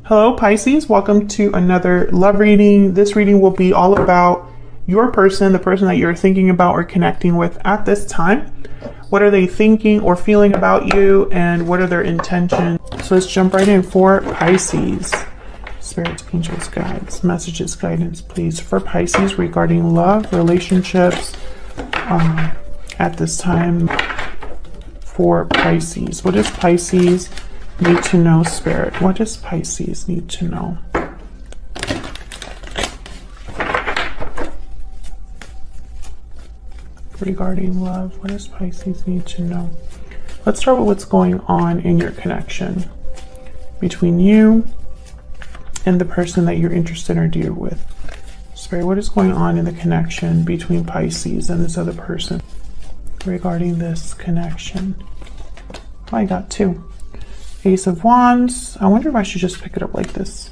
Hello Pisces, welcome to another love reading. This reading will be all about your person, the person that you're thinking about or connecting with at this time. What are they thinking or feeling about you, and what are their intentions? So let's jump right in for Pisces. Spirits, angels, guides, messages, guidance, please, for Pisces regarding love, relationships, at this time for Pisces. What does Pisces need to know, Spirit? What does Pisces need to know? Regarding love, what does Pisces need to know? Let's start with what's going on in your connection between you and the person that you're interested or dear with. Spirit, what is going on in the connection between Pisces and this other person regarding this connection? Oh, I got two. Ace of Wands. I wonder if I should just pick it up like this.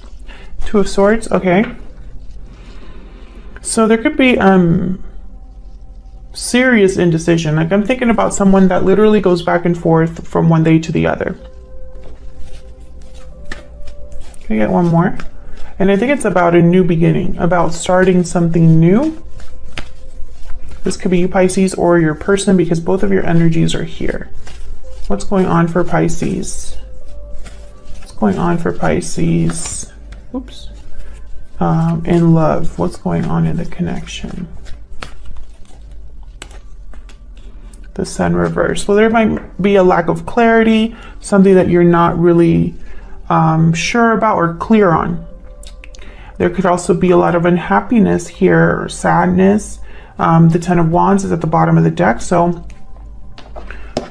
Two of Swords. Okay. So there could be serious indecision. Like, I'm thinking about someone that literally goes back and forth from one day to the other. Can I get one more? And I think it's about a new beginning, about starting something new. This could be you, Pisces, or your person, because both of your energies are here. What's going on for Pisces? Going on for Pisces, oops, in love? What's going on in the connection? The Sun reverse. Well, there might be a lack of clarity, something that you're not really sure about or clear on. There could also be a lot of unhappiness here, or sadness. The Ten of Wands is at the bottom of the deck, so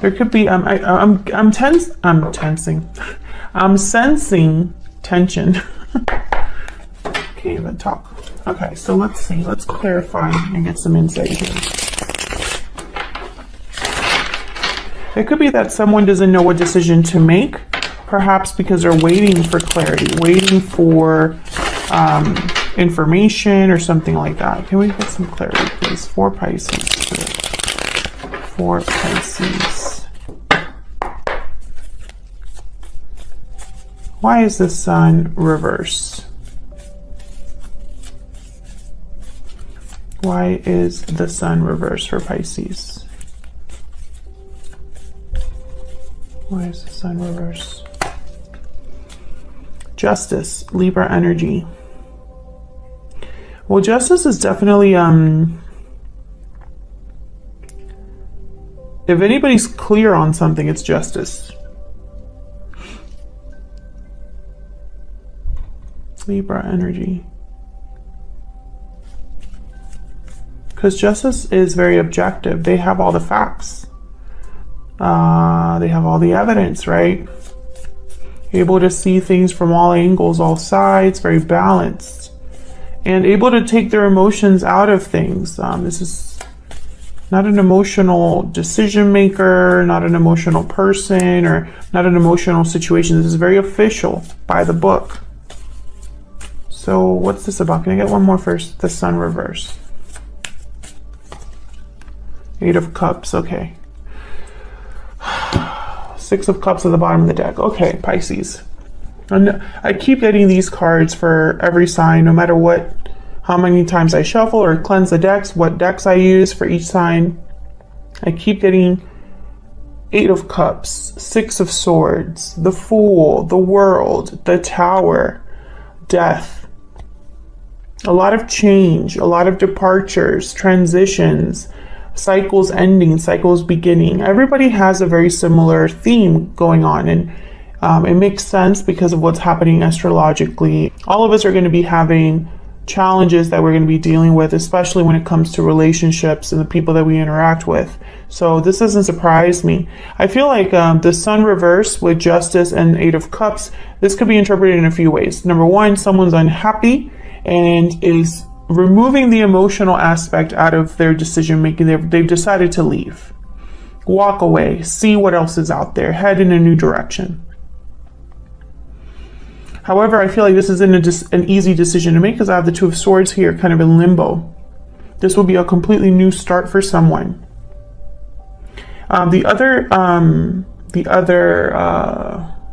there could be I'm tensing. I'm sensing tension. Okay, let's talk. Okay, so let's see. Let's clarify and get some insight here. It could be that someone doesn't know what decision to make, perhaps because they're waiting for clarity, waiting for information or something like that. Can we get some clarity, please? For Pisces. For Pisces. Why is the Sun reverse? Why is the Sun reverse for Pisces? Why is the Sun reverse? Justice, Libra energy. Well, justice is definitely, if anybody's clear on something, it's justice. Libra energy. Because justice is very objective. They have all the facts. They have all the evidence, right? Able to see things from all angles, all sides, very balanced. And able to take their emotions out of things. This is not an emotional decision maker, not an emotional person, or not an emotional situation. This is very official, by the book. So what's this about? Can I get one more first? The Sun reverse. Eight of Cups. Okay. Six of Cups at the bottom of the deck. Okay, Pisces. And I keep getting these cards for every sign, no matter how many times I shuffle or cleanse the decks, what decks I use for each sign. I keep getting Eight of Cups, Six of Swords, the Fool, the World, the Tower, Death. A lot of change, a lot of departures, transitions, cycles ending, cycles beginning. Everybody has a very similar theme going on, and it makes sense because of what's happening astrologically. All of us are going to be having challenges that we're going to be dealing with, especially when it comes to relationships and the people that we interact with. So this doesn't surprise me. I feel like the Sun reverse with Justice and Eight of Cups, this could be interpreted in a few ways. Number one, someone's unhappy and is removing the emotional aspect out of their decision making. They've decided to leave, walk away, see what else is out there, head in a new direction. However, I feel like this isn't an easy decision to make because I have the Two of Swords here kind of in limbo. This will be a completely new start for someone. The other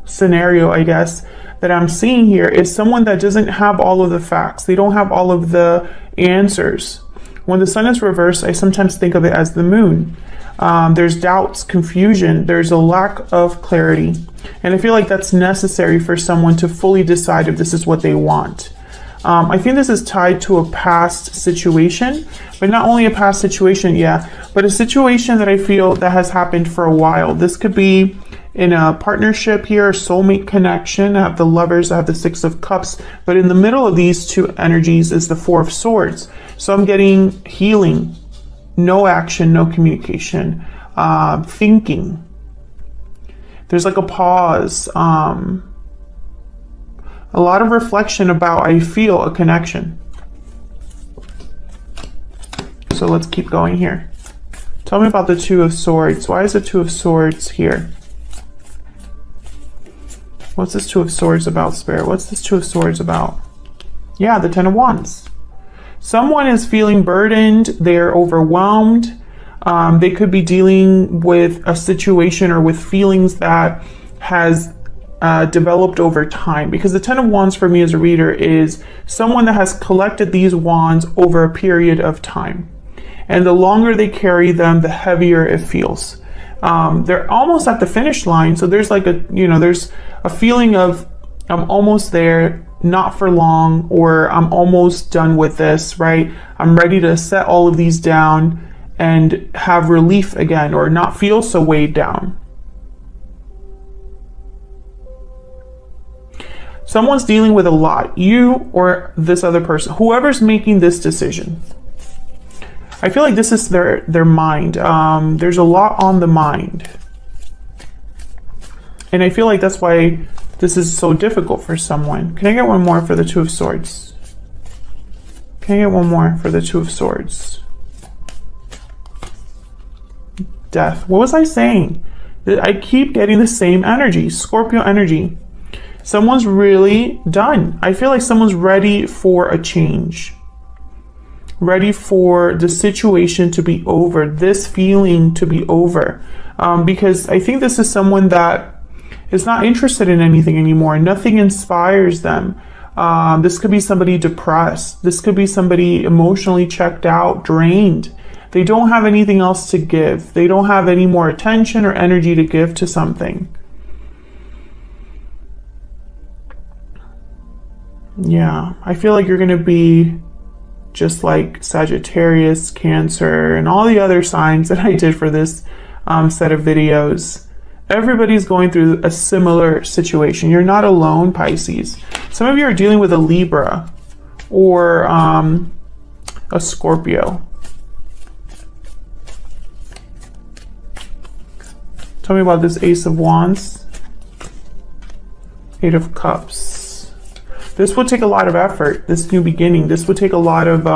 scenario, I guess, that I'm seeing here is someone that doesn't have all of the facts. They don't have all of the answers. When the sun is reversed, I sometimes think of it as the moon. There's doubts, confusion, there's a lack of clarity. And I feel like that's necessary for someone to fully decide if this is what they want. I think this is tied to a past situation, but not only a past situation, but a situation that I feel that has happened for a while. This could be in a partnership here, a soulmate connection. I have the Lovers, I have the Six of Cups, but in the middle of these two energies is the Four of Swords. So I'm getting healing, no action, no communication, thinking. There's like a pause, a lot of reflection about, I feel, a connection. So let's keep going here. Tell me about the Two of Swords. Why is the Two of Swords here? What's this Two of Swords about, Spirit? What's this Two of Swords about? Yeah, the Ten of Wands. Someone is feeling burdened. They're overwhelmed. They could be dealing with a situation or with feelings that has developed over time, because the Ten of Wands for me as a reader is someone that has collected these wands over a period of time, and the longer they carry them, the heavier it feels. They're almost at the finish line, so there's like a, there's a feeling of I'm almost there, not for long, or I'm almost done with this, right? I'm ready to set all of these down and have relief again, or not feel so weighed down. Someone's dealing with a lot, you or this other person, whoever's making this decision. I feel like this is their mind. There's a lot on the mind. And I feel like that's why this is so difficult for someone. Can I get one more for the Two of Swords? Can I get one more for the Two of Swords? Death. What was I saying? I keep getting the same energy, Scorpio energy. Someone's really done. I feel like someone's ready for a change. Ready for the situation to be over, this feeling to be over. Because I think this is someone that is not interested in anything anymore. Nothing inspires them. This could be somebody depressed. This could be somebody emotionally checked out, drained. They don't have anything else to give. They don't have any more attention or energy to give to something. Yeah, I feel like you're going to be just like Sagittarius, Cancer, and all the other signs that I did for this set of videos. Everybody's going through a similar situation. You're not alone, Pisces. Some of you are dealing with a Libra or a Scorpio. Tell me about this Ace of Wands, Eight of Cups. This would take a lot of effort, this new beginning. This would take a lot of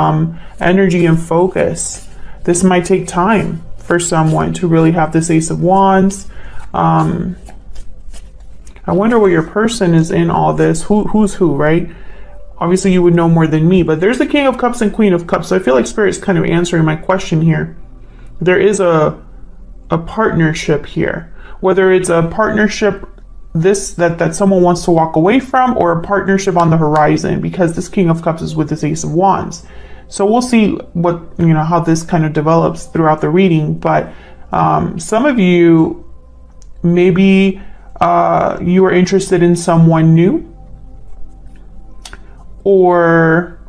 energy and focus. This might take time for someone to really have this Ace of Wands. I wonder where your person is in all this. Who's who, right? Obviously, you would know more than me, but there's the King of Cups and Queen of Cups. So I feel like Spirit's kind of answering my question here. There is a partnership here. Whether it's a partnership that someone wants to walk away from, or a partnership on the horizon, because this King of Cups is with this Ace of Wands. So we'll see what, how this kind of develops throughout the reading. But some of you, maybe you are interested in someone new, or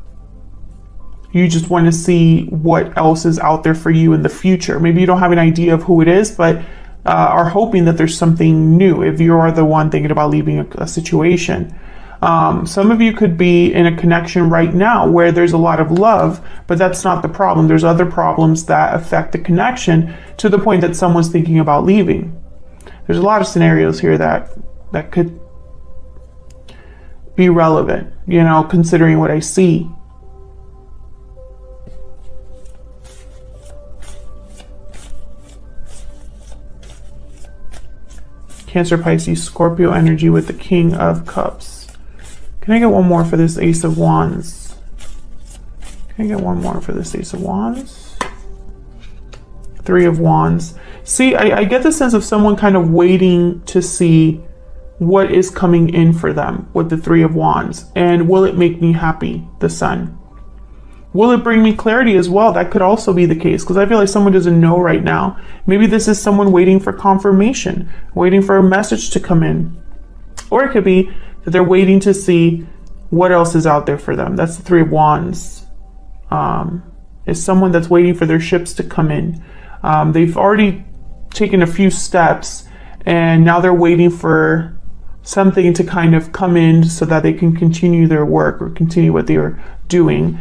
you just want to see what else is out there for you in the future. Maybe you don't have an idea of who it is, but are hoping that there's something new if you are the one thinking about leaving a situation. Some of you could be in a connection right now where there's a lot of love, but that's not the problem. There's other problems that affect the connection to the point that someone's thinking about leaving. There's a lot of scenarios here that could be relevant, considering what I see. Cancer, Pisces, Scorpio energy with the King of Cups. Can I get one more for this Ace of Wands? Can I get one more for this Ace of Wands? Three of Wands. See, I get the sense of someone kind of waiting to see what is coming in for them with the Three of Wands. And will it make me happy? The Sun. Will it bring me clarity as well? That could also be the case, because I feel like someone doesn't know right now. Maybe this is someone waiting for confirmation, waiting for a message to come in. Or it could be that they're waiting to see what else is out there for them. That's the Three of Wands. Is someone that's waiting for their ships to come in. They've already taken a few steps, and now they're waiting for something to kind of come in so that they can continue their work or continue what they're doing.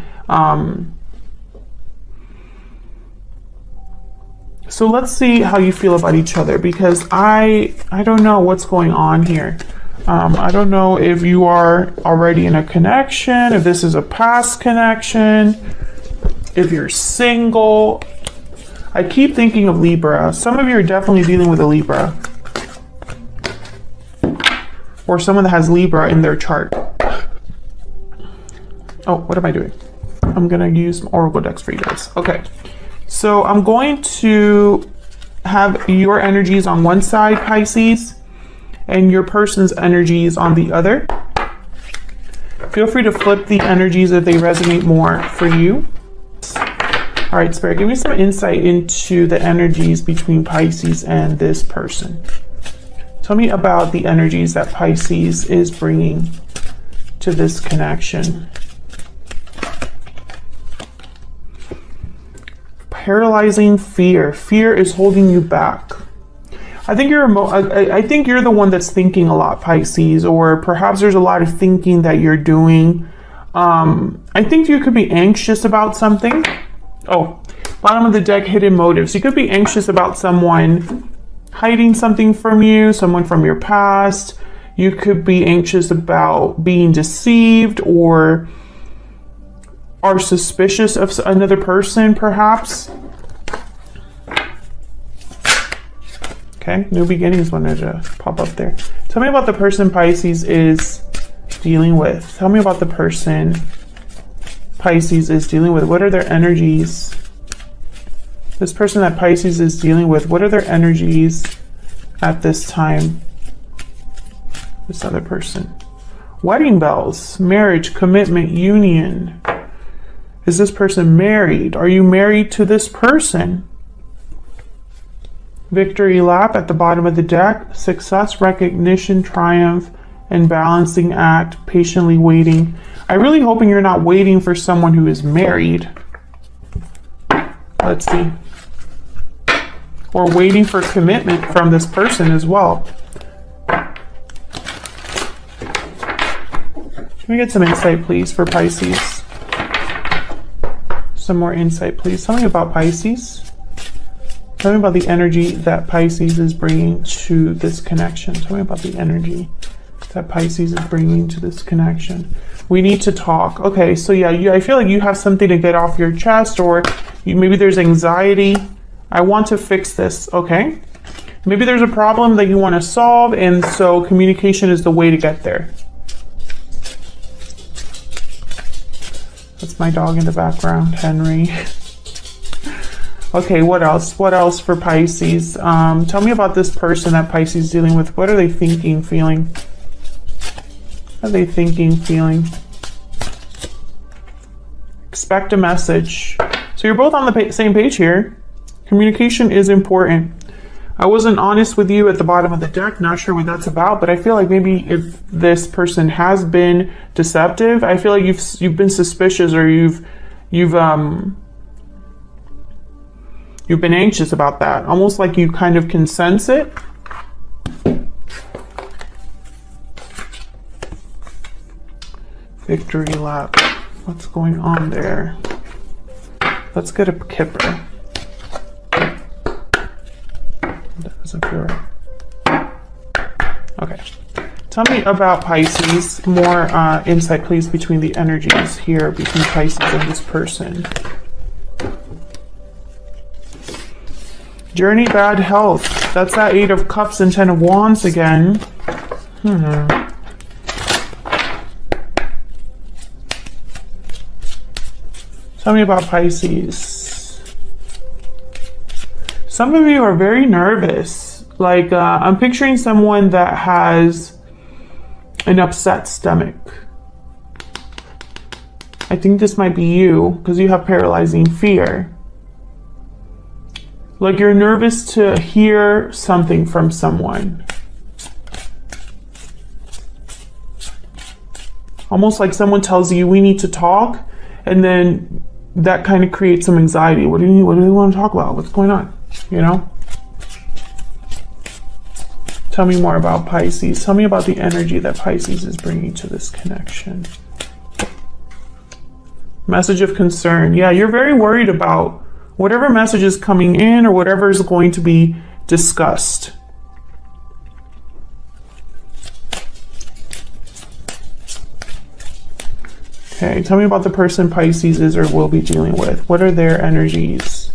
So let's see how you feel about each other, because I don't know what's going on here. I don't know if you are already in a connection, if this is a past connection, if you're single. I keep thinking of Libra. Some of you are definitely dealing with a Libra, or someone that has Libra in their chart. Oh, what am I doing? I'm gonna use Oracle decks for you guys. Okay, so I'm going to have your energies on one side, Pisces, and your person's energies on the other. Feel free to flip the energies if they resonate more for you. All right, Spirit, give me some insight into the energies between Pisces and this person. Tell me about the energies that Pisces is bringing to this connection. Paralyzing fear. Fear is holding you back. I think you're the one that's thinking a lot, Pisces, or perhaps there's a lot of thinking that you're doing. I think you could be anxious about something. Oh, bottom of the deck, hidden motives. You could be anxious about someone hiding something from you, someone from your past. You could be anxious about being deceived or are suspicious of another person, perhaps. Okay, new beginnings wanted to pop up there. Tell me about the person Pisces is dealing with. Tell me about the person Pisces is dealing with. What are their energies? This person that Pisces is dealing with, what are their energies at this time? This other person. Wedding bells, marriage, commitment, union. Is this person married? Are you married to this person? Victory lap at the bottom of the deck. Success, recognition, triumph, and balancing act. Patiently waiting. I'm really hoping you're not waiting for someone who is married. Let's see. Or waiting for commitment from this person as well. Can we get some insight, please, for Pisces? Some more insight, please. Tell me about Pisces. Tell me about the energy that Pisces is bringing to this connection. Tell me about the energy that Pisces is bringing to this connection. We need to talk. Okay, so yeah, I feel like you have something to get off your chest, or maybe there's anxiety. I want to fix this, okay? Maybe there's a problem that you want to solve, and so communication is the way to get there. That's my dog in the background, Henry. Okay, what else? What else for Pisces? Tell me about this person that Pisces is dealing with. What are they thinking, feeling? What are they thinking, feeling? Expect a message. So you're both on the same page here. Communication is important. I wasn't honest with you at the bottom of the deck. Not sure what that's about, but I feel like maybe if this person has been deceptive, I feel like you've been suspicious, or you've been anxious about that. Almost like you kind of can sense it. Victory lap. What's going on there? Let's get a kipper. That doesn't feel right. Okay. Tell me about Pisces. More insight, please, between the energies here between Pisces and this person. Journey, bad health. That's that 8 of Cups and 10 of Wands again. Tell me about Pisces. Some of you are very nervous. Like, I'm picturing someone that has an upset stomach. I think this might be you because you have paralyzing fear. Like you're nervous to hear something from someone. Almost like someone tells you we need to talk, and then that kind of creates some anxiety. What do you need? What do they want to talk about? What's going on? You know? Tell me more about Pisces. Tell me about the energy that Pisces is bringing to this connection. Message of concern. Yeah, you're very worried about whatever message is coming in or whatever is going to be discussed. Okay, tell me about the person Pisces is or will be dealing with. What are their energies?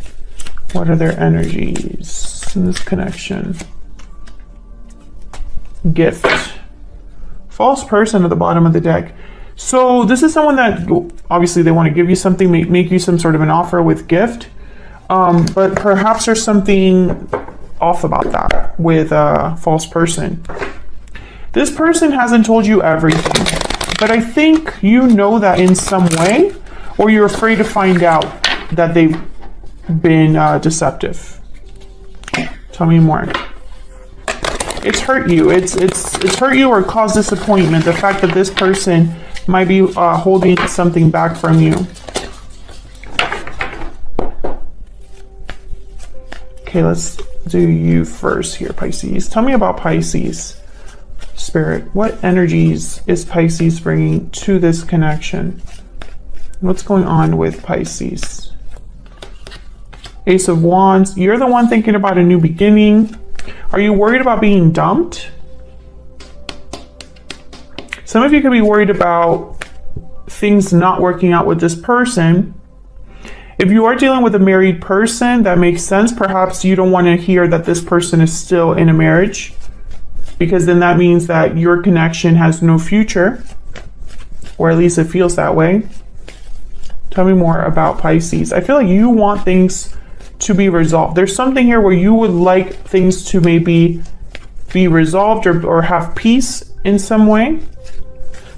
What are their energies in this connection? Gift. False person at the bottom of the deck. So this is someone that obviously they want to give you something, make you some sort of an offer with gift. But perhaps there's something off about that with a false person. This person hasn't told you everything, but I think you know that in some way, or you're afraid to find out that they've been deceptive. Tell me more. It's hurt you. It's hurt you or caused disappointment. The fact that this person might be holding something back from you. Okay, let's do you first here, Pisces. Tell me about Pisces. Spirit, what energies is Pisces bringing to this connection? What's going on with Pisces? Ace of Wands. You're the one thinking about a new beginning. Are you worried about being dumped? Some of you could be worried about things not working out with this person. If you are dealing with a married person, that makes sense. Perhaps you don't want to hear that this person is still in a marriage, because then that means that your connection has no future, or at least it feels that way. Tell me more about Pisces. I feel like you want things to be resolved. There's something here where you would like things to maybe be resolved or have peace in some way.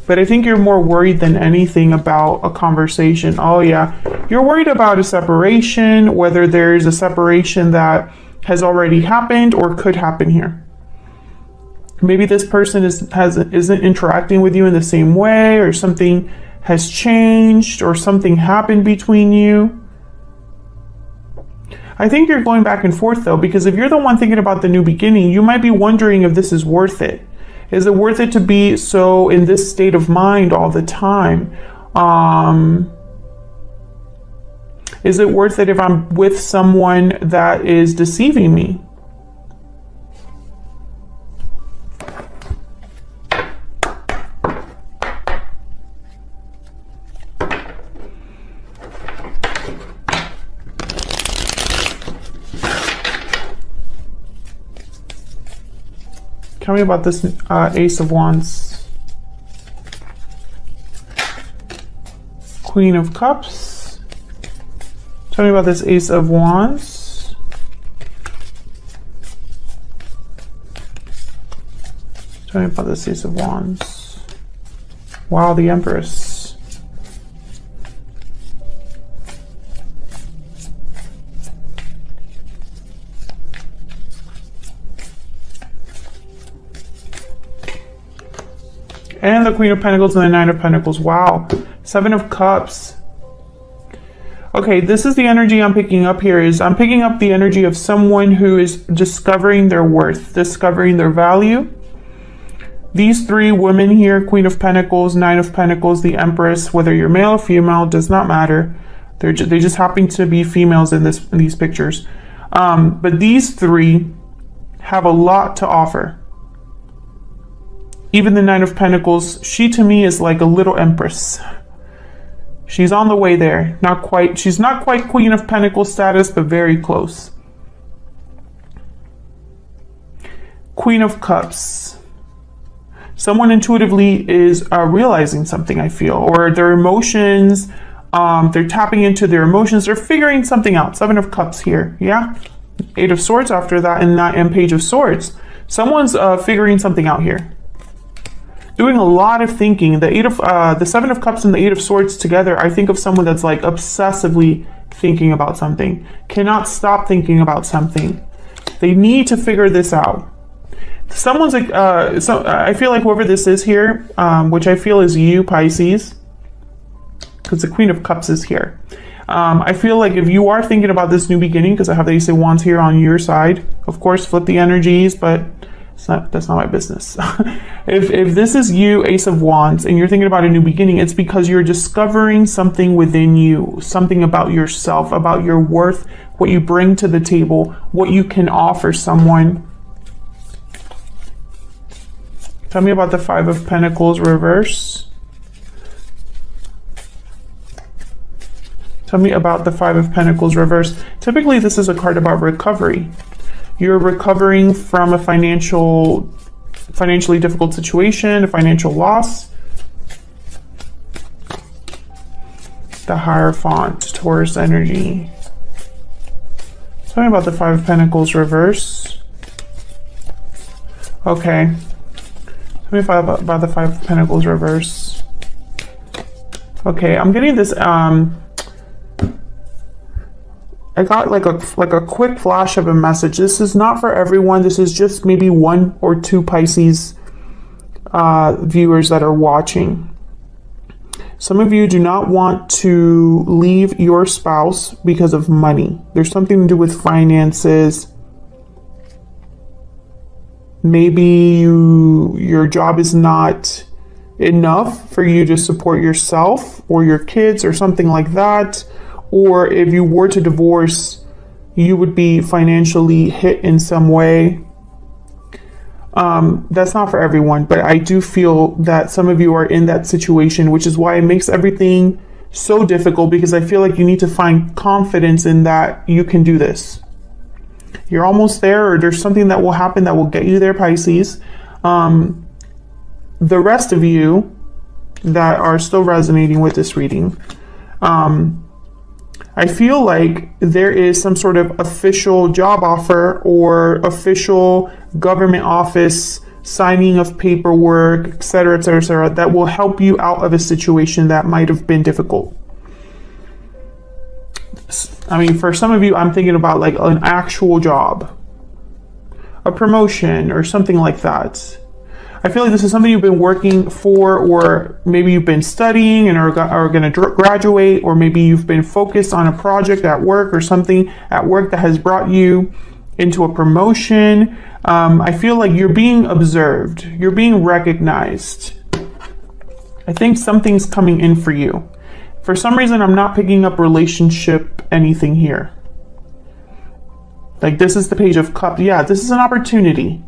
But I think you're more worried than anything about a conversation. Oh yeah, you're worried about a separation, whether there's a separation that has already happened or could happen here. Maybe this person isn't interacting with you in the same way, or something has changed, or something happened between you. I think you're going back and forth though, because if you're the one thinking about the new beginning, you might be wondering if this is worth it. Is it worth it to be so in this state of mind all the time? Is it worth it if I'm with someone that is deceiving me? Tell me about this Ace of Wands. Queen of Cups. Tell me about this Ace of Wands. Tell me about this Ace of Wands. Wow, the Empress. And the Queen of Pentacles and the Nine of Pentacles. Wow. Seven of Cups. Okay, this is the energy I'm picking up here. I'm picking up the energy of someone who is discovering their worth, discovering their value. These three women here, Queen of Pentacles, Nine of Pentacles, the Empress, whether you're male or female, does not matter. They just happen to be females in these pictures. But these three have a lot to offer. Even the Nine of Pentacles, she to me is like a little empress. She's on the way there. Not quite. She's not quite Queen of Pentacles status, but very close. Queen of Cups. Someone intuitively is realizing something, I feel, or their emotions. They're tapping into their emotions. They're figuring something out. Seven of Cups here. Yeah. Eight of Swords after that, and Page of Swords. Someone's figuring something out here. doing a lot of thinking. The Seven of Cups and the Eight of Swords together, I think of someone that's like obsessively thinking about something, cannot stop thinking about something. They need to figure this out. Someone's like, I feel like whoever this is here, which I feel is you, Pisces, because the Queen of Cups is here. I feel like if you are thinking about this new beginning, because I have the Ace of Wands here on your side, of course, flip the energies, but that's not my business. If this is you, Ace of Wands, and you're thinking about a new beginning, it's because you're discovering something within you, something about yourself, about your worth, what you bring to the table, what you can offer someone. Tell me about the Five of Pentacles reverse. Tell me about the Five of Pentacles reverse. Typically, this is a card about recovery. You're recovering from a financially difficult situation, a financial loss. The Hierophant, Taurus energy. Tell me about the Five of Pentacles reverse. Okay. Tell me about the Five of Pentacles reverse. Okay, I'm getting this, I got like a quick flash of a message. This is not for everyone. This is just maybe 1 or 2 Pisces viewers that are watching. Some of you do not want to leave your spouse because of money. There's something to do with finances. Maybe your job is not enough for you to support yourself or your kids or something like that. Or if you were to divorce, you would be financially hit in some way. That's not for everyone, but I do feel that some of you are in that situation, which is why it makes everything so difficult, because I feel like you need to find confidence in that you can do this. You're almost there, or there's something that will happen that will get you there, Pisces. The rest of you that are still resonating with this reading, I feel like there is some sort of official job offer or official government office signing of paperwork, etc., etc., etc., that will help you out of a situation that might have been difficult. I mean, for some of you, I'm thinking about like an actual job, a promotion or something like that. I feel like this is something you've been working for, or maybe you've been studying and are going to graduate, or maybe you've been focused on a project at work or something at work that has brought you into a promotion. I feel like you're being observed. You're being recognized. I think something's coming in for you. For some reason, I'm not picking up relationship anything here. Like, this is the Page of Cups. Yeah, this is an opportunity.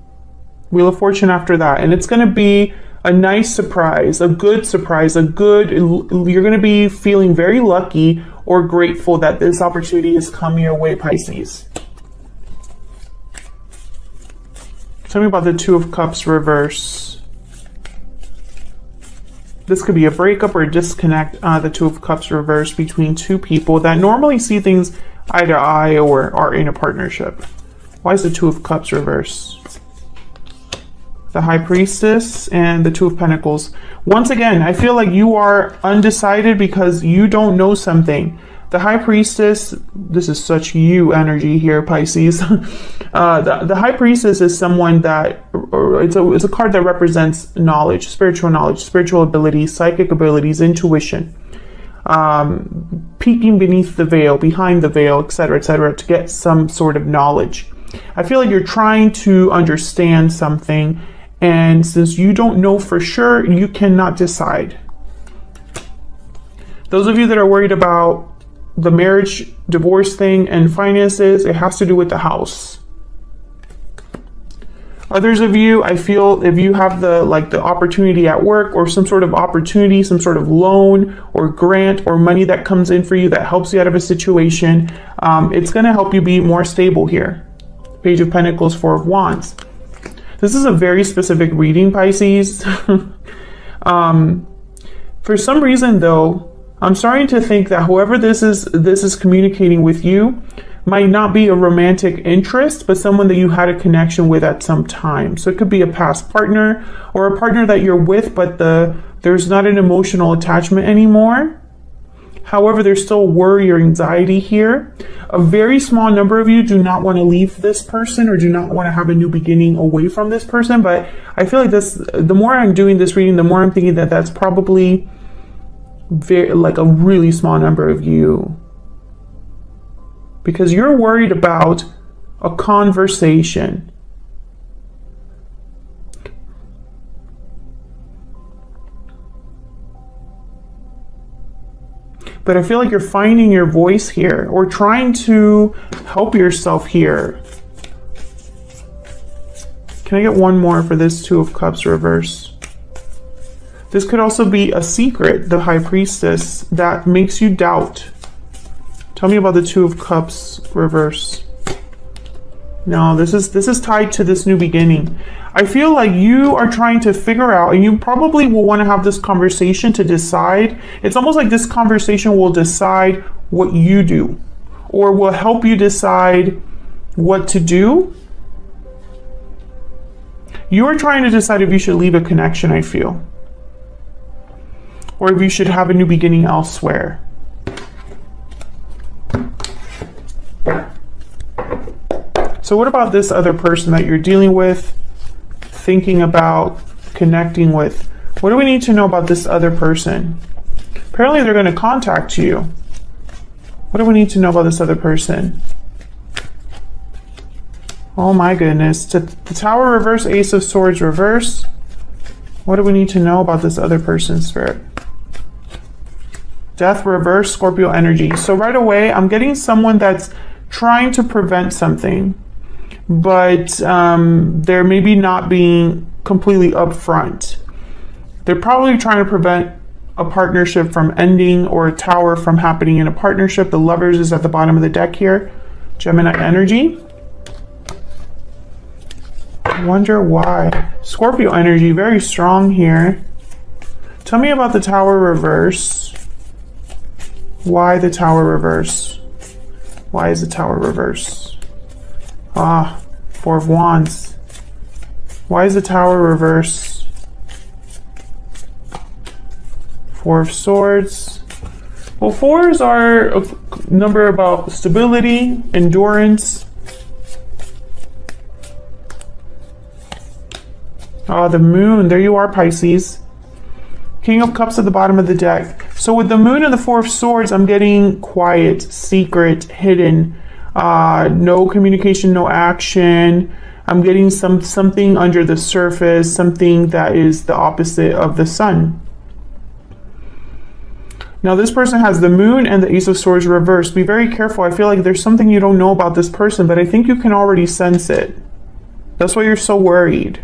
Wheel of Fortune after that. And it's going to be a nice surprise, a good surprise, you're going to be feeling very lucky or grateful that this opportunity has come your way, Pisces. Tell me about the Two of Cups reverse. This could be a breakup or a disconnect, the Two of Cups reverse, between two people that normally see things eye to eye or are in a partnership. Why is the Two of Cups reverse? The High Priestess and the Two of Pentacles. Once again, I feel like you are undecided because you don't know something. The High Priestess, this is such you energy here, Pisces. The High Priestess is someone that, it's a card that represents knowledge, spiritual abilities, psychic abilities, intuition, peeking beneath the veil, behind the veil, etc., to get some sort of knowledge. I feel like you're trying to understand something, and since you don't know for sure, you cannot decide. Those of you that are worried about the marriage, divorce thing and finances, it has to do with the house. Others of you, I feel, if you have the opportunity at work or some sort of opportunity, some sort of loan or grant or money that comes in for you that helps you out of a situation, it's going to help you be more stable here. Page of Pentacles, Four of Wands. This is a very specific reading, Pisces. For some reason, though, I'm starting to think that whoever this is communicating with you, might not be a romantic interest, but someone that you had a connection with at some time. So it could be a past partner or a partner that you're with, but there's not an emotional attachment anymore. However, there's still worry or anxiety here. A very small number of you do not want to leave this person or do not want to have a new beginning away from this person. But I feel like the more I'm doing this reading, the more I'm thinking that that's probably like a really small number of you. Because you're worried about a conversation. But I feel like you're finding your voice here or trying to help yourself here. Can I get one more for this Two of Cups reverse? This could also be a secret, the High Priestess, that makes you doubt. Tell me about the Two of Cups reverse. No, this is tied to this new beginning. I feel like you are trying to figure out, and you probably will want to have this conversation to decide. It's almost like this conversation will decide what you do, or will help you decide what to do. You are trying to decide if you should leave a connection, I feel, or if you should have a new beginning elsewhere. So what about this other person that you're dealing with, thinking about, connecting with? What do we need to know about this other person? Apparently they're going to contact you. What do we need to know about this other person? Oh my goodness. The Tower reverse, Ace of Swords reverse. What do we need to know about this other person, Spirit? Death reverse, Scorpio energy. So right away, I'm getting someone that's trying to prevent something, but they're maybe not being completely upfront. They're probably trying to prevent a partnership from ending or a tower from happening in a partnership. The Lovers is at the bottom of the deck here. Gemini energy. I wonder why. Scorpio energy, very strong here. Tell me about the Tower reverse. Why the Tower reverse? Why is the Tower reverse? Ah, Four of Wands. Why is the Tower reverse? Four of Swords. Well, fours are a number about stability, endurance. Ah, the Moon. There you are, Pisces. King of Cups at the bottom of the deck. So with the Moon and the Four of Swords, I'm getting quiet, secret, hidden, no communication, no action. I'm getting something under the surface, something that is the opposite of the Sun. Now this person has the Moon and the Ace of Swords reversed. Be very careful. I feel like there's something you don't know about this person, but I think you can already sense it. That's why you're so worried.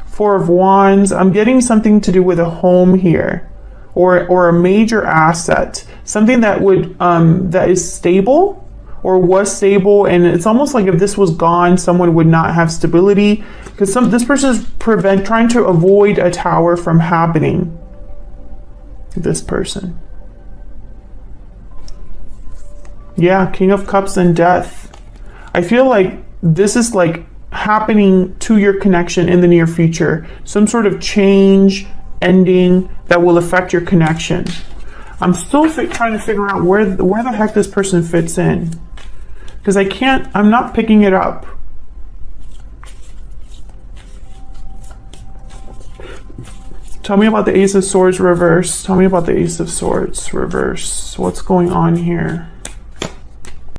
Four of Wands. I'm getting something to do with a home here, or a major asset, something that would that is stable or was stable, and it's almost like if this was gone, someone would not have stability, because this person is trying to avoid a tower from happening. This person, yeah, King of Cups and Death. I feel like this is like happening to your connection in the near future, some sort of change, ending that will affect your connection. I'm still trying to figure out where the heck this person fits in, because I'm not picking it up. Tell me about the Ace of Swords reverse. Tell me about the Ace of Swords reverse. What's going on here?